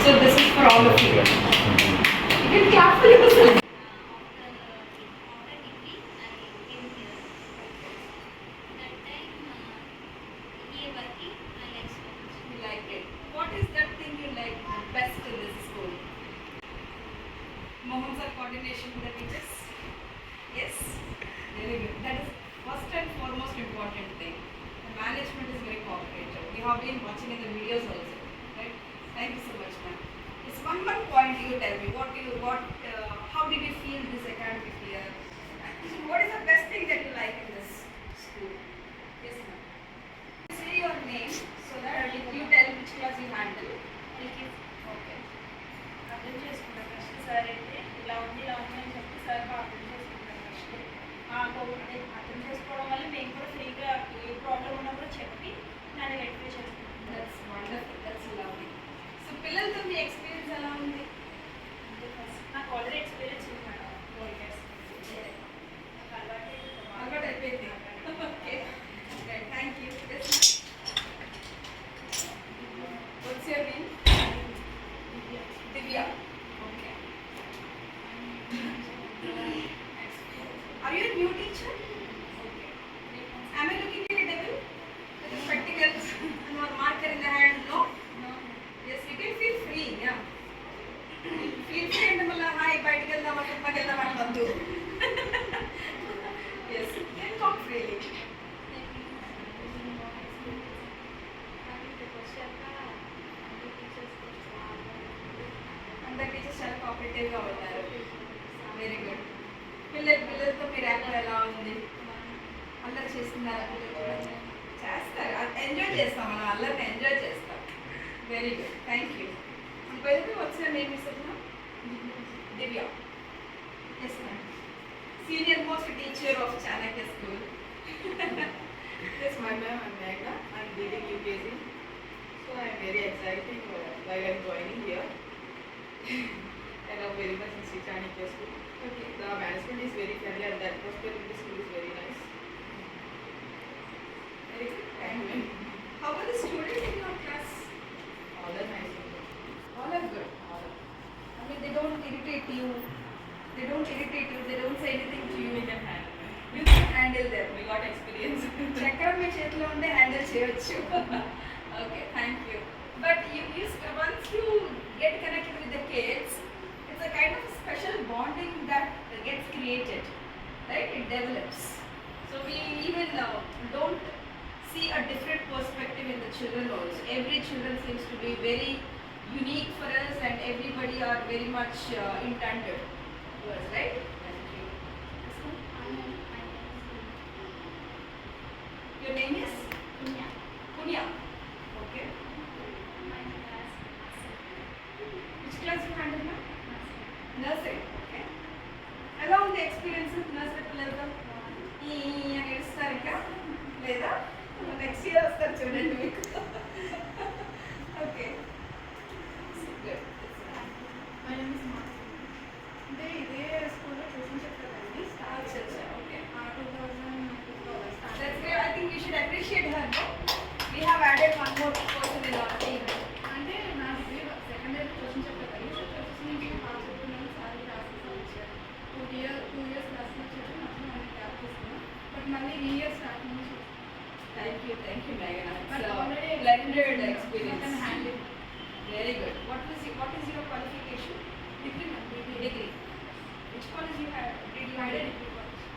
So this is for all of you. You can clap for yourself. You like it. What is that thing you like best in this school? Moham's coordination with the teachers? Yes? Very good. That is first and foremost important thing. The management is very cooperative. We have been watching in the videos also. Right? Thank you so much, ma'am. It's one point you tell me. How did you feel this academic year? What is the best thing that you like in this school? Yes, ma'am. Say your name so that you tell which class you handle. Okay. అర్థం చేసుకుంటాం first sir అయితే ఇలా ఉంది అని చెప్పి sir అర్థం చేసుకుంటాం first అర్థం చేసుకోవడం వల్ల మేము కూడా ఫ్రీగా ఏ ప్రాబ్లం ఉన్నా కూడా చెప్పి దాన్ని రెక్టిఫై చేసుకుంటాం. That's wonderful. That's lovely. So పిల్లలతో మీ ఎక్స్పీరియన్స్ ఎలా ఉంది? అంటే ఫస్ట్ నాకు ఆల్రెడీ ఎక్స్పీరియన్స్ ఉంది మేడం 4 years నాకు అలవాటు అయిపోయింది. Okay. Thank you. What's your name? Divya. Okay. Are you a new teacher? Okay. Am I looking like a devil? With the spectacles and one marker in the hand? No? No. Yes, you can feel free. Yeah. Feel free and hi, బయటికి వెళ్దామా సినిమాకి వెళ్దామా అని వద్దు. Yes, you can talk freely. అందరు teachers చాలా కోఆపరేటివ్గా ఉంటారు. Very good. పిల్లలతో మీ ర్యాప్ ఎలా ఉంది? అల్లరి చేస్తున్నారా పిల్లలు కూడా? చేస్తారు. ఎంజాయ్ చేస్తాం, మనం అల్లరిని ఎంజాయ్ చేస్తాం. Very good. Thank you. ఇంకొకరికి వచ్చిన నేమ్ ఇస్తున్నా Divya. Yes ma'am. Senior most teacher of Chanakya school. Yes, my ma'am, I'm Megha. I'm leading UKG. So I'm very excited while I'm joining here. I love very much in Sri Chanakya School. Okay. The management is very friendly and the atmosphere in the school is very nice. Very good. Thank you. How are the students in your class? All are nice. All are good. I mean, they don't irritate you. They don't say anything to you. We can handle it. You can handle them. We got experience. చక్రం మీ చేతిలో ఉంటే handle చేయొచ్చు. Okay, thank you. But once you get connected with the kids, it's a kind of special bonding that gets created, right? It develops. So we even don't see a different perspective in the children also. Every children seems to be very unique for us, and everybody are very much intended to us, right? Thank you. Your name is? Punya. Okay. Which class you handle now? Nursery. Okay. ఎలా ఉంది experience nursery పిల్లలతో? ఈ అని ఇస్తారు ఇంకా లేదా next year వస్తారు చూడండి మీకు. Okay. My name is Mark. అంటే ఇదే స్కూల్లో ట్యూషన్ చెప్తారండి start okay. 2002 start. That's great. I think we should appreciate her. No? We have added one more person in our team. అంటే నా డిగ్రీ సెకండ్ ఇయర్ ట్యూషన్ చెప్తారండి. So tuition నుంచి pass చెప్తున్నాను sir classes వచ్చారు. 2 years classes వచ్చారు. నాకు మళ్ళీ class తీసుకున్నాను. బట్ మళ్ళీ ఈ ఇయర్ స్టార్ట్ నుంచి Thank you, Meghana. But It's already a blended I experience. can handle. Very good. What is your qualification? Degree. Which college you had? Did you had?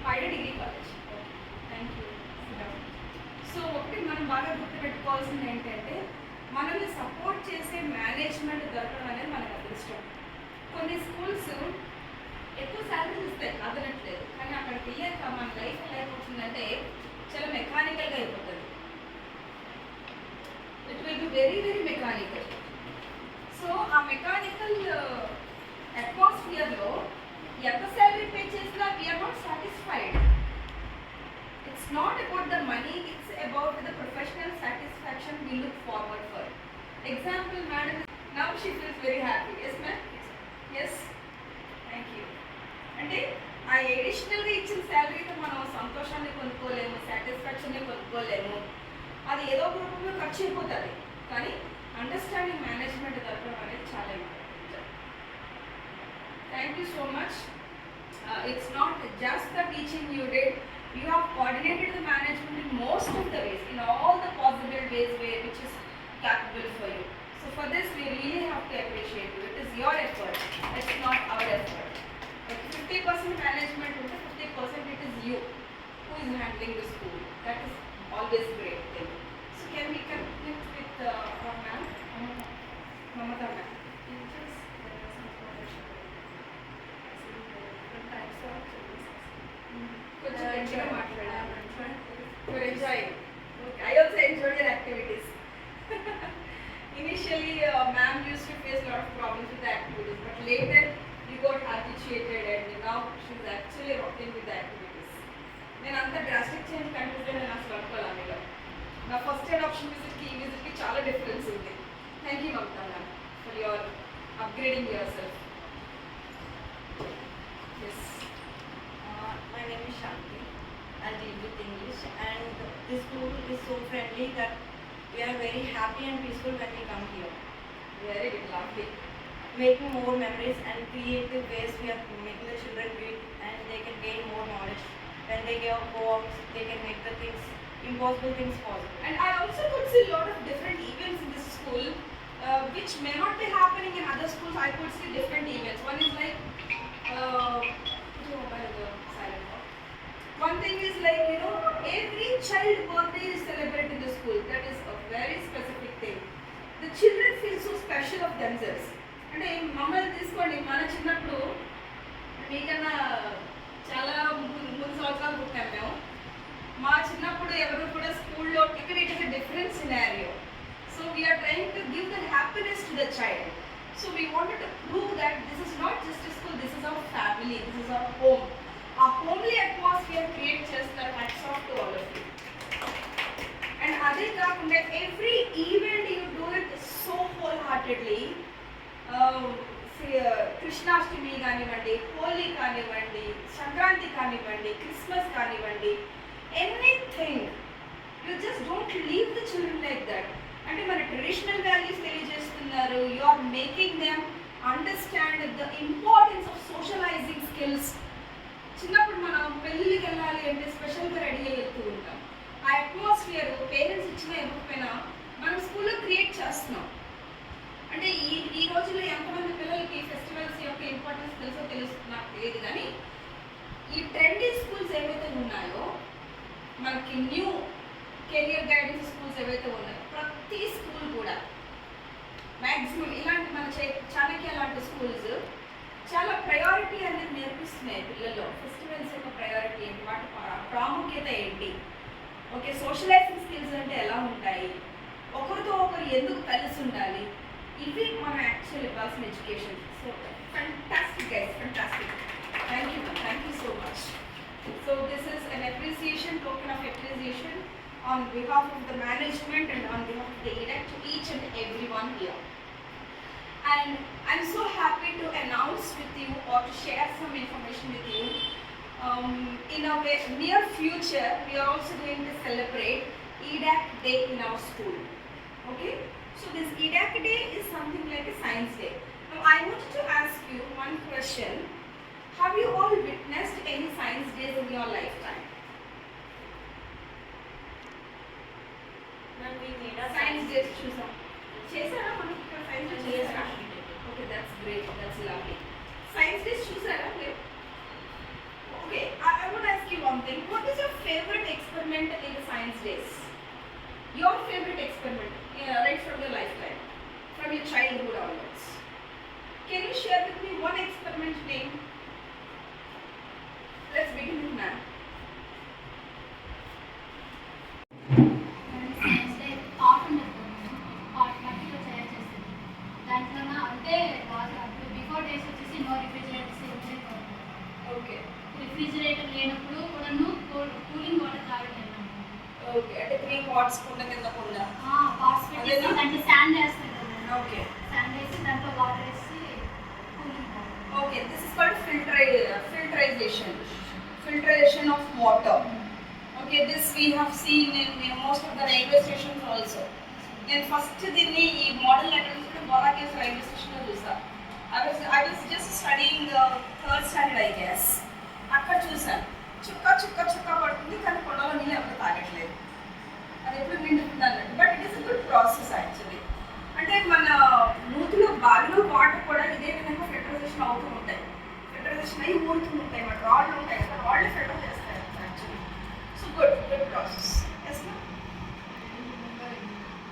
Pida Degree College. Okay. Thank you. So ఒకటి మనం బాగా గుర్తుపెట్టుకోవాల్సింది ఏంటంటే మనల్ని support చేసే management దొరకడం అనేది మనకు అదృష్టం. కొన్ని స్కూల్స్ ఎక్కువ శాలరీస్ ఇస్తాయి కాదనట్లేదు, కానీ అక్కడ క్లియర్గా మన లైఫ్ ఎలా అయిపోతుందంటే చాలా మెకానికల్గా అయిపోతుంది. It will be very very mechanical. So ఆ మెకానికల్ అట్మాస్ఫియర్లో ఎంత శాలరీ పే చేసినా we are not satisfied. It's not about the money, it's about the professional satisfaction we look forward for. Example, madam, now she feels very happy. Yes, ma'am? Yes? Thank you. అంటే ఆ ఎడిషనల్గా ఇచ్చిన శాలరీతో మనం సంతోషాన్ని కొనుక్కోలేము, సాటిస్ఫాక్షన్ని కొనుక్కోలేము. అది ఏదో ఒక రూపంలో ఖర్చు అయిపోతుంది. కానీ అండర్స్టాండింగ్ మేనేజ్మెంట్ దొరకడం అనేది చాలా you so much. It's not just the teaching you did. You have coordinated the management in most of the ways, in all the possible ways which is capable for you. So for this, we really have to appreciate you. It is your effort. It's not our effort. But 50% management, 50% it is you who is handling the school. That is always great thing. So can we connect with our ma'am? Mamata ma'am. Teachers, there are some scholarship. Different types of services. కొంచెం గట్టిగా మాట్లాడాలి. Enjoying. You're enjoying. Okay. I also enjoyed your activities. Initially, ma'am used to face a lot of problems with the activities, but later you got habituated and now she's actually rocking with the activities. నేను అంత drastic change కనిపిస్తే నేను అసలు అనుకోవాలి మీలో. నా first adoption విజిట్కి ఈ విజిట్కి చాలా డిఫరెన్స్ ఉంది. Thank you Mamata ma'am for your upgrading your self. Yes. My name is Shanti. I deal with English, and this school is so friendly that we are very happy and peaceful when we come here. Very good, lovely. Making more memories and creative ways, we are making the children read and they can gain more knowledge. When they go out, they can make the things, impossible things possible. And I also could see a lot of different events in this school, which may not be happening in other schools. I could see different events. One is like, one thing is like, you know, every child birthday is celebrated in the school. That is a very specific thing. The children feel so special of themselves. అంటే మమ్మల్ని తీసుకోండి, మన చిన్నప్పుడు మీకన్నా చాలా ముందు సంవత్సరాలు పుట్టాం మేము. మా చిన్నప్పుడు ఎవరు కూడా స్కూల్లో ticket it is a different scenario. So we are trying to give the happiness to the child. So we wanted to prove that this is not just a school, this is our family, this is our home. ఆ homely atmosphere create చేస్తారు. Hats off to all of you. And అదే కాకుండా every event you do it so whole heartedly. Krishnashtami కానివ్వండి, హోలీ కానివ్వండి, సంక్రాంతి కానివ్వండి, Christmas కానివ్వండి, anything you just don't leave the children like that. అంటే మన ట్రెడిషనల్ వాల్యూస్ తెలియజేస్తున్నారు. You are making them understand the importance of socialising skills. చిన్నప్పుడు మనం పెళ్ళికి వెళ్ళాలి అంటే స్పెషల్గా రెడీ అయ్యి వెళ్తూ ఉంటాం. ఆ అట్మాస్ఫియర్ పేరెంట్స్ ఇచ్చినా ఇవ్వకపోయినా మనం స్కూల్లో క్రియేట్ చేస్తున్నాం. అంటే ఈ రోజుల్లో ఎంతమంది పిల్లలకి ఫెస్టివల్స్ యొక్క ఇంపార్టెన్స్ తెలుసు నాకు తెలియదు. కానీ ఈ ట్రెండీ స్కూల్స్ ఏవైతే ఉన్నాయో, మనకి న్యూ కెరియర్ గైడెన్స్ స్కూల్స్ ఏవైతే ఉన్నాయో, ప్రతి స్కూల్ కూడా మ్యాక్సిమం ఇలాంటి మన చాణక్య లాంటి స్కూల్స్ చాలా ప్రయారిటీ అనేది నేర్పిస్తున్నాయి పిల్లల్లో. ఫెస్టివల్స్ యొక్క ప్రయారిటీ ఏంటి, వాటి ప్రాముఖ్యత ఏంటి, ఓకే సోషలైజింగ్ స్కిల్స్ అంటే ఎలా ఉంటాయి, ఒకరితో ఒకరు ఎందుకు కలిసి ఉండాలి, ఇవి మనం యాక్చువల్ ఇవ్వాల్సిన education. So fantastic guys, fantastic. Thank you so much. So this is an appreciation, token of appreciation on behalf of the management and on behalf of the EDAC to each and everyone here. And I'm so happy to announce with you or to share some information with you. In a near future, we are also going to celebrate EDAC Day in our school. Okay? So this EDAC Day is something like a science day. Now I wanted to ask you one question. Have you all witnessed any science days in your lifetime? Science days చూసాం. చేశారా మనకి ఇక్కడ science day చేశారా? Okay, that's great, that's lovely. Science days చూసారా మీరు? Okay, I want to ask you one thing. What is your favorite experiment in the science days? Your favorite experiment, right from your lifetime, from your childhood onwards. Can you share with me one experiment name? Let's begin with ma'am. Refrigerator లేనప్పుడు కూడాను cooling water తాగడం. Okay, అంటే 3 pots కుండ కింద కుండ. Pots పెట్టేసి దాంట్లో sand వేస్తారు. ఓకే, శాండ్ వేసి దాంట్లో వాటర్ వేసి cooling water. Okay, this is called filtration of water. Okay, this we have seen in most of the railway stations also. నేను ఫస్ట్ దీన్ని ఈ మోడల్ ఎక్కడ చూస్తే బోరాకేస్ రైల్వే స్టేషన్లో చూసా. I was just studying third standard I gas. అక్కడ చూసాను చుక్క చుక్క చుక్క పడుతుంది కానీ కొండలో నీళ్ళు ఎవరు తాగట్లేదు. అది ఎప్పుడు నిండుతుంది అన్నట్టు. But it is a good process actually. అంటే మన మూతిలో బావిలో వాటర్ కూడా ఇదే విధంగా ఫిల్టరైజేషన్ అవుతూ ఉంటాయి. ఫిల్టరైజేషన్ అయ్యి ఊరుతూ ఉంటాయి. మన రాళ్ళు ఉంటాయి కదా, రాళ్ళు ఫిల్టర్ చేస్తాయి actually. So good process. Yes ma'am.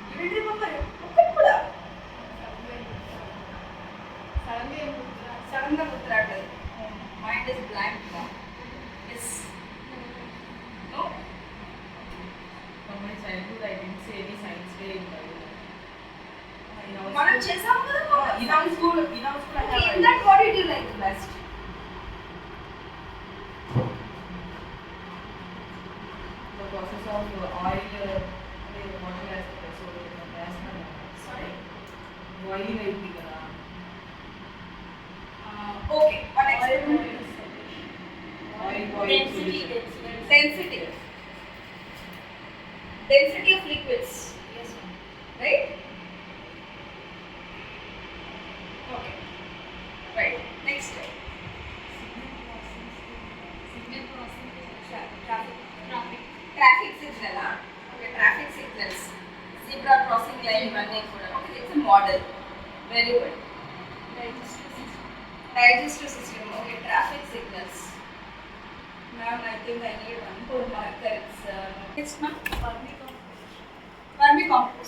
You will remember ఒక్కటి కూడా సడన్గా గుర్తురాట్లేదు. Mind is blank. Yes no. From my childhood, I didn't say any science day in my life. మనం చేసాము కదా In our school, I have in that what did you like best? the process of oil, the water aspect, so the sorry. boiling అయింది కదా. Okay one experiment. Oil Density, Density. Density of liquids. Yes, ma'am. Right? Okay. Right. Next. Traffic signal. Okay, traffic signals. Zebra crossing line ఇవన్నీ కూడా. Okay, it's a model. Very good. Digestive system. Okay, traffic signals. Ma'am, I think I need one more marker. It's ma'am. Vermicompost.